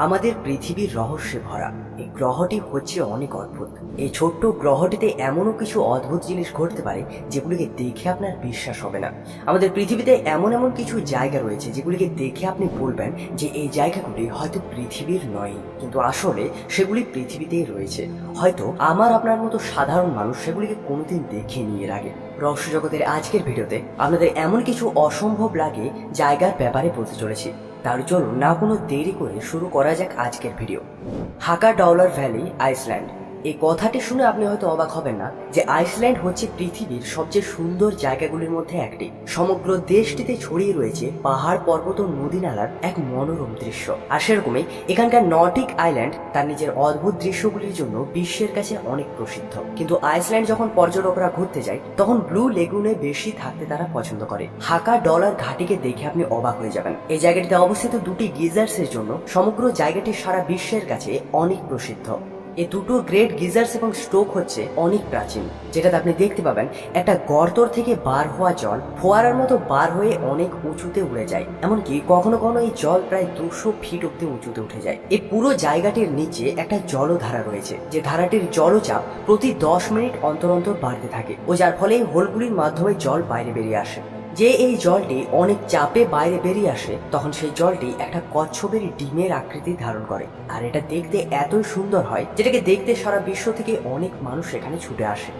আমাদের পৃথিবীর রহস্যে ভরা এই গ্রহটি হচ্ছে অনেক অদ্ভুত। এই ছোট্ট গ্রহটিতে এমনও কিছু অদ্ভুত জিনিস ঘটতে পারে যেগুলিকে দেখে আপনার বিশ্বাস হবে না। আমাদের পৃথিবীতে এমন এমন কিছু জায়গা রয়েছে যেগুলিকে দেখে আপনি বলবেন যে এই জায়গাগুলি হয়তো পৃথিবীর নয়, কিন্তু আসলে সেগুলি পৃথিবীতেই রয়েছে। হয়তো আমার আপনার মতো সাধারণ মানুষ সেগুলিকে কোনোদিন দেখে নিয়ে এর আগে। রহস্য জগতের আজকের ভিডিওতে আপনাদের এমন কিছু অসম্ভব লাগে জায়গার ব্যাপারে বলতে চলেছি। তার জন্য না কোনো দেরি করে শুরু করা যাক আজকের video. Haukadalur valley, Iceland. এই কথাটি শুনে আপনি হয়তো অবাক হবেন না যে আইসল্যান্ড হচ্ছে পৃথিবীর সবচেয়ে সুন্দর জায়গাগুলির মধ্যে একটি। সমগ্র দেশটিতে ছড়িয়ে রয়েছে পাহাড়, পর্বত ও নদী নালার এক মনোরম দৃশ্য। আর সেরকমই এখানকার নর্ডিক আইল্যান্ড তার নিজের অদ্ভুত দৃশ্যগুলির জন্য বিশ্বের কাছে অনেক প্রসিদ্ধ। কিন্তু আইসল্যান্ড যখন পর্যটকরা ঘুরতে যায় তখন ব্লু লেগুনে বেশি থাকতে তারা পছন্দ করে। হাকা ডলার ঘাটিকে দেখে আপনি অবাক হয়ে যাবেন। এই জায়গাটিতে অবস্থিত দুটি গিজার্সের জন্য সমগ্র জায়গাটি সারা বিশ্বের কাছে অনেক প্রসিদ্ধ। এই দুটো গ্রেট গিজার্স এবং স্ট্রোক হচ্ছে অনেক প্রাচীন, যেটাতে আপনি দেখতে পাবেন একটা গর্তর থেকে বার হওয়া জল ফোয়ারার মতো বার হয়ে অনেক উঁচুতে উড়ে যায়। এমনকি কখনো কখনো এই জল প্রায় 200 ফিট অব্দি উঁচুতে উঠে যায়। এই পুরো জায়গাটির নিচে একটা জলধারা রয়েছে, যে ধারাটির জলচাপ প্রতি 10 মিনিট অন্তর অন্তর বাড়তে থাকে, ও যার ফলে এই হোলগুলির মাধ্যমে জল বাইরে বেরিয়ে আসে। যে এই জলটি অনেক চাপে বাইরে বেরিয়ে আসে তখন সেই জলটি একটা কচ্ছপের ডিমের আকৃতি ধারণ করে, আর এটা দেখতে এতই সুন্দর হয় যেটাকে দেখতে সারা বিশ্ব থেকে অনেক মানুষ এখানে ছুটে আসে।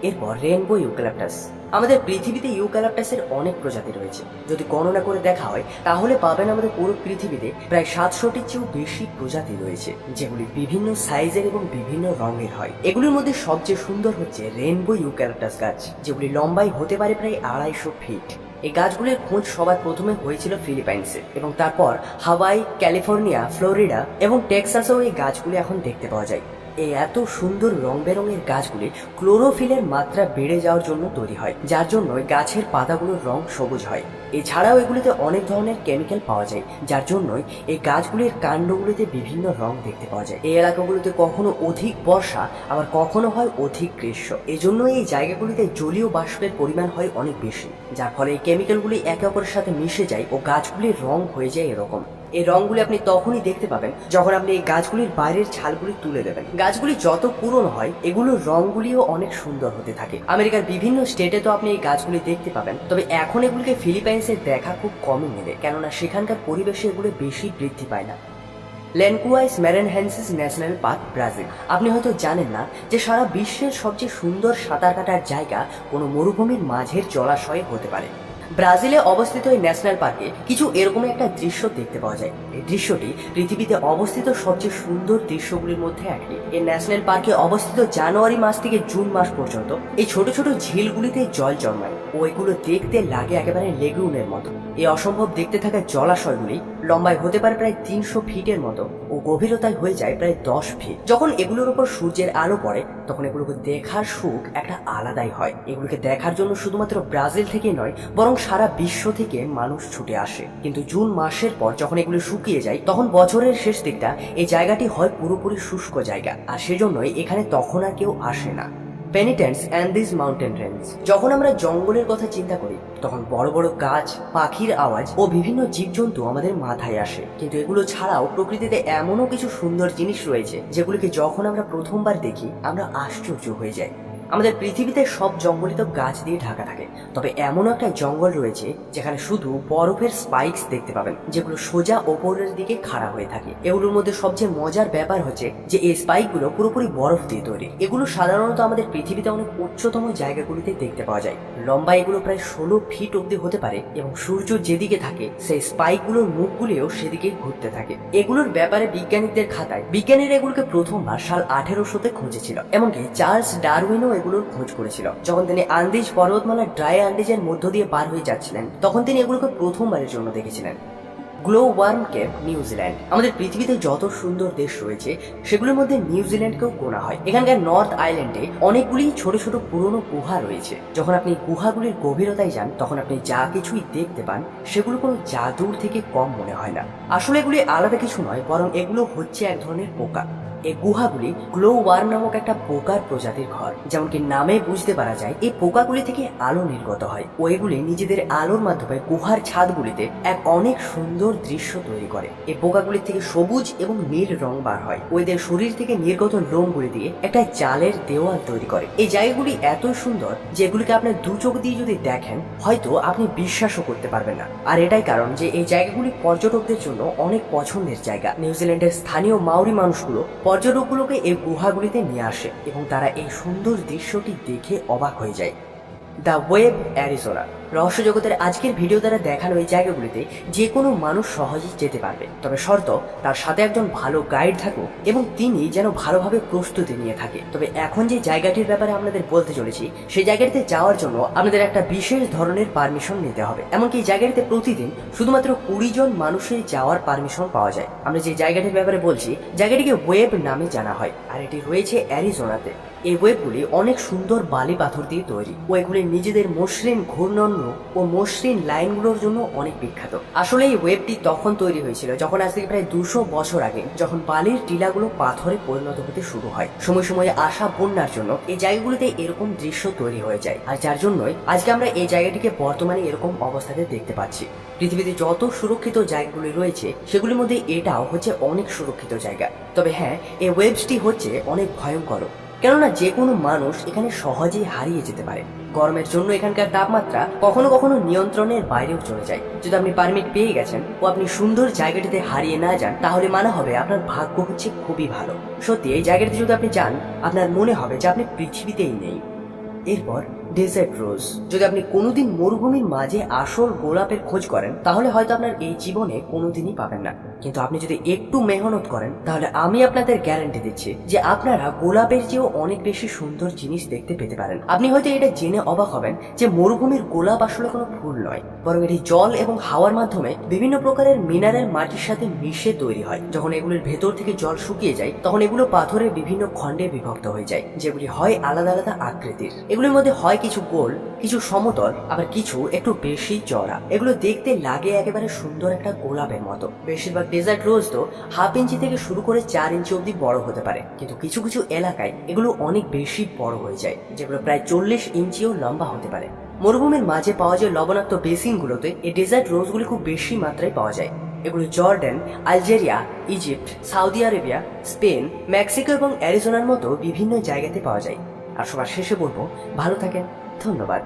এরপর রেনবো ইউক্যালিপটাস। আমাদের পৃথিবীতে ইউক্যালিপটাসের অনেক প্রজাতি রয়েছে। যদি গণনা করে দেখা হয় তাহলে পাবেন আমাদের পুরো পৃথিবীতে প্রায় 700টির চেয়েও বেশি প্রজাতি রয়েছে, যেগুলি বিভিন্ন সাইজের এবং বিভিন্ন রঙের হয়। এগুলির মধ্যে সবচেয়ে সুন্দর হচ্ছে রেনবো ইউক্যালিপটাস গাছ, যেগুলি লম্বাই হতে পারে প্রায় 250 ফিট। এই গাছগুলির খোঁজ সবার প্রথমে হয়েছিল ফিলিপাইন্সে, এবং তারপর হাওয়াই, ক্যালিফোর্নিয়া, ফ্লোরিডা এবং টেক্সাসেও এই গাছগুলি এখন দেখতে পাওয়া যায়। এই এত সুন্দর রং বেরঙের গাছগুলি ক্লোরোফিলের মাত্রা বেড়ে যাওয়ার জন্য তৈরি হয়, যার জন্য গাছের পাতাগুলোর রং সবুজ হয়। এছাড়াও এগুলিতে অনেক ধরনের কেমিক্যাল পাওয়া যায়, যার জন্যই এই গাছগুলির কাণ্ডগুলিতে বিভিন্ন রং দেখতে পাওয়া যায়। এই এলাকাগুলিতে কখনো অধিক বর্ষা, আবার কখনো হয় অধিক গ্রীষ্ম। এজন্য এই জায়গাগুলিতে জলীয় বাষ্পের পরিমাণ হয় অনেক বেশি, যার ফলে এই কেমিক্যালগুলি একে অপরের সাথে মিশে যায় ও গাছগুলির রং হয়ে যায় এরকম। এই রংগুলি আপনি তখনই দেখতে পাবেন যখন আপনি এই গাছগুলির বাইরের ছালগুলি তুলে দেবেন। গাছগুলি যত পুরনো হয় এগুলোর রংগুলিও অনেক সুন্দর হতে থাকে। আমেরিকার বিভিন্ন স্টেটে তো আপনি এই গাছগুলি দেখতে পাবেন, তবে এখন এগুলিকে ফিলিপাইন্সে দেখা খুব কমই মেলে, কেননা সেখানকার পরিবেশে এগুলো বেশি বৃদ্ধি পায় না। ল্যানকুয়াইস ম্যারেনহেন্সিস ন্যাশনাল পার্ক, ব্রাজিল। আপনি হয়তো জানেন না যে সারা বিশ্বের সবচেয়ে সুন্দর সাঁতার কাটার জায়গা কোনো মরুভূমির মাঝের জলাশয়ে হতে পারে। ব্রাজিলে অবস্থিত এই ন্যাশনাল পার্কে কিছু এরকম একটা দৃশ্য দেখতে পাওয়া যায়। এই দৃশ্যটি পৃথিবীতে অবস্থিত সবচেয়ে সুন্দর দৃশ্যগুলির মধ্যে একটি। এই ন্যাশনাল পার্কে অবস্থিত জানুয়ারি মাস থেকে জুন মাস পর্যন্ত এই ছোট ছোট ঝিলগুলিতে জল জন্মায়, ও এগুলো দেখতে লাগে একেবারে লেগুনের মতো। এই অসম্ভব দেখতে থাকা জলাশয়গুলি লম্বায় হতে পারে প্রায় 300 ফিটের মতো ও গভীরতায় হয়ে যায় প্রায় 10 ফিট। যখন এগুলোর উপর সূর্যের আলো পড়ে তখন এগুলোকে দেখার সুখ একটা আলাদাই হয়। এগুলোকে দেখার জন্য শুধুমাত্র ব্রাজিল থেকে নয়, বরং সারা বিশ্ব থেকে মানুষ ছুটে আসে। কিন্তু জুন মাসের পর যখন এগুলো শুকিয়ে যায় তখন বছরের শেষ দিকটা এই জায়গাটি হয় পুরোপুরি শুষ্ক জায়গা, আর সেজন্যই এখানে তখন আর কেউ আসে না। পেনিটেন্স অ্যান্ডিজ মাউন্টেন রেঞ্জ। যখন আমরা জঙ্গলের কথা চিন্তা করি তখন বড় বড় গাছ, পাখির আওয়াজ ও বিভিন্ন জীবজন্তু আমাদের মাথায় আসে, কিন্তু এগুলো ছাড়াও প্রকৃতিতে এমনও কিছু সুন্দর জিনিস রয়েছে যেগুলিকে যখন আমরা প্রথমবার দেখি আমরা আশ্চর্য হয়ে যাই। আমাদের পৃথিবীতে সব জঙ্গলই তো গাছ দিয়ে ঢাকা থাকে, তবে এমন একটা জঙ্গল রয়েছে যেখানে শুধু বরফের স্পাইকস দেখতে পাবেন, যেগুলো সোজা ওপরের দিকে খাড়া হয়ে থাকে। এগুলোর মধ্যে সবচেয়ে মজার ব্যাপার হচ্ছে যে এই স্পাইকগুলো পুরোপুরি বরফ দিয়ে তৈরি। এগুলো সাধারণত আমাদের পৃথিবীতে অনেক উচ্চতম জায়গাগুলিতে দেখতে পাওয়া যায়। লম্বা এগুলো প্রায় 16 ফিট অব্দি হতে পারে, এবং সূর্য যেদিকে থাকে সেই স্পাইকগুলোর মুখগুলিও সেদিকে ঘুরতে থাকে। এগুলোর ব্যাপারে বিজ্ঞানীদের খাতায় বিজ্ঞানীরা এগুলোকে প্রথমবার সাল 1800-তে খুঁজেছিল। এমনকি চার্লস ডারউইনও এগুলোর খোঁজ করেছিল। যখন তিনি আন্দিজ পর্বতমালার ড্রাই আন্দিজের মধ্য দিয়ে পার হয়ে যাচ্ছিলেন তখন তিনি এগুলোকে প্রথমবারের জন্য দেখেছিলেন। Glow worm cape, New Zealand. আমাদের পৃথিবীতে যত সুন্দর দেশ রয়েছে সেগুলোর মধ্যে নিউজিল্যান্ডকেও গোনা হয়। এখানকার নর্থ আইল্যান্ডে অনেকগুলি ছোট ছোট পুরনো গুহা রয়েছে। যখন আপনি গুহাগুলির গভীরতায় যান তখন আপনি যা কিছুই দেখতে পান সেগুলো কোনো জাদুর থেকে কম মনে হয় না। আসলে এগুলি আলাদা কিছু নয়, বরং এগুলো হচ্ছে এক ধরনের পোকা। এই গুহাগুলি গ্লো ওয়ার্ম নামক একটা পোকার প্রজাতির ঘর। যেমনকি নামে বুঝতে পারা যায় এই পোকাগুলি থেকে আলো নির্গত হয় ও এগুলি নিজেদের আলোর মাধ্যমে গুহার ছাদগুলিতে এক অনেক সুন্দর দৃশ্য তৈরি করে। এই পোকাগুলি থেকে সবুজ এবং নীল রং বার হয় ও এদের শরীর থেকে নির্গত লোমগুলি দিয়ে একটা জালের দেওয়াল তৈরি করে। এই জায়গাগুলি এত সুন্দর যে এগুলিকে আপনার দু চোখ দিয়ে যদি দেখেন হয়তো আপনি বিশ্বাসও করতে পারবেন না। আর এটাই কারণ যে এই জায়গাগুলি পর্যটকদের জন্য অনেক পছন্দের জায়গা। নিউজিল্যান্ডের স্থানীয় মাউরি মানুষগুলো পর্যটকগুলোকে এই গুহাগুলিতে নিয়ে আসে এবং তারা এই সুন্দর দৃশ্যটি দেখে অবাক হয়ে যায়। দ্য ওয়েব অ্যারিজোনা রহস্য জগতের আজকের ভিডিও দ্বারা দেখানো এই জায়গাগুলিতে যে কোনো মানুষ সহজেই যেতে পারবে, তবে শর্ত তার সাথে একজন ভালো গাইড থাকুক এবং তিনি যেন ভালোভাবে প্রস্তুতি নিয়ে থাকে। তবে এখন যে জায়গাটির ব্যাপারে আপনাদের বলতে চলেছি সেই জায়গাটিতে যাওয়ার জন্য আপনাদের একটা বিশেষ ধরনের পারমিশন নিতে হবে। এমনকি এই জায়গাটিতে প্রতিদিন শুধুমাত্র 20 জন মানুষের যাওয়ার পারমিশন পাওয়া যায়। আমরা যে জায়গাটির ব্যাপারে বলছি জায়গাটিকে ওয়েব নামে জানা হয় আর এটি রয়েছে অ্যারিজোনাতে। এই ওয়েবগুলি অনেক সুন্দর বালি পাথর দিয়ে তৈরি ও এগুলি নিজেদের মসৃণ ঘূর্ণন ও মসৃণ লাইনগুলোর জন্য অনেক বিখ্যাত। আসলে এই ওয়েবটি তখন তৈরি হয়েছিল যখন আজ থেকে প্রায় 200 বছর আগে যখন বালির টিলাগুলো পাথরে পরিণত হতে শুরু হয়। সময় সময়ে আসা বন্যার জন্য এই জায়গাগুলিতে এরকম দৃশ্য তৈরি হয়ে যায় আর যার জন্যই আজকে আমরা এই জায়গাটিকে বর্তমানে এরকম অবস্থাতে দেখতে পাচ্ছি। পৃথিবীতে যত সুরক্ষিত জায়গাগুলি রয়েছে সেগুলির মধ্যে এটাও হচ্ছে অনেক সুরক্ষিত জায়গা। তবে হ্যাঁ, এই ওয়েবসটি হচ্ছে অনেক ভয়ঙ্কর, কেননা যে কোনো মানুষ এখানে সহজেই হারিয়ে যেতে পারে। গরমের জন্য এখানকার তাপমাত্রা কখনো কখনো নিয়ন্ত্রণের বাইরেও চলে যায়। যদি আপনি পারমিট পেয়ে গেছেন ও আপনি সুন্দর জায়গাটিতে হারিয়ে না যান তাহলে মানা হবে আপনার ভাগ্য হচ্ছে খুবই ভালো। সত্যি এই জায়গাটিতে যদি আপনি যান আপনার মনে হবে যে আপনি পৃথিবীতেই নেই। এরপর ডেজার্ট রোজ। যদি আপনি কোনোদিন মরুভূমির মাঝে আসল গোলাপের খোঁজ করেন তাহলে হয়তো আপনার এই জীবনে কোনোদিনই পাবেন না, কিন্তু আপনি যদি একটু মেহনত করেন তাহলে আমি আপনাদের গ্যারান্টি দিচ্ছি যে আপনারা গোলাপের চেয়েও অনেক বেশি সুন্দর জিনিস দেখতে পেতে পারেন। আপনি হয়তো এটা জেনে অবাক হবেন যে মরুভূমির গোলাপ আসলে কোনো ফুল নয়, বরং এটি জল এবং হাওয়ার মাধ্যমে বিভিন্ন প্রকারের মিনারেল মাটির সাথে মিশে তৈরি হয়। যখন এগুলোর ভেতর থেকে জল শুকিয়ে যায় তখন এগুলো পাথরের বিভিন্ন খণ্ডে বিভক্ত হয়ে যায়, যেগুলি হয় আলাদা আলাদা আকৃতির। এগুলোর মধ্যে হয় কিছু গোল, কিছু সমতল, আবার কিছু একটু বেশি চড়া। এগুলো দেখতে লাগে একেবারে সুন্দর একটা গোলাপের মতো। বেশিরভাগ ডেজার্ট রোজ তো 1/2 ইঞ্চি থেকে শুরু করে 4 ইঞ্চি অব্দি বড় হতে পারে, কিন্তু কিছু কিছু এলাকায় এগুলো অনেক বেশি বড় হয়ে যায়, যেগুলো প্রায় 40 ইঞ্চিও লম্বা হতে পারে। মরুভূমির মাঝে পাওয়া যায় লবণাক্ত বেসিনগুলোতে এই ডেজার্ট রোজগুলি খুব বেশি মাত্রায় পাওয়া যায়। এগুলো Jordan, Algeria, Egypt, Saudi Arabia, Spain, Mexico এবং অ্যারিজোনার মতো বিভিন্ন জায়গাতে পাওয়া যায়। আর সবার শেষে বলবো, ভালো থাকেন। ধন্যবাদ।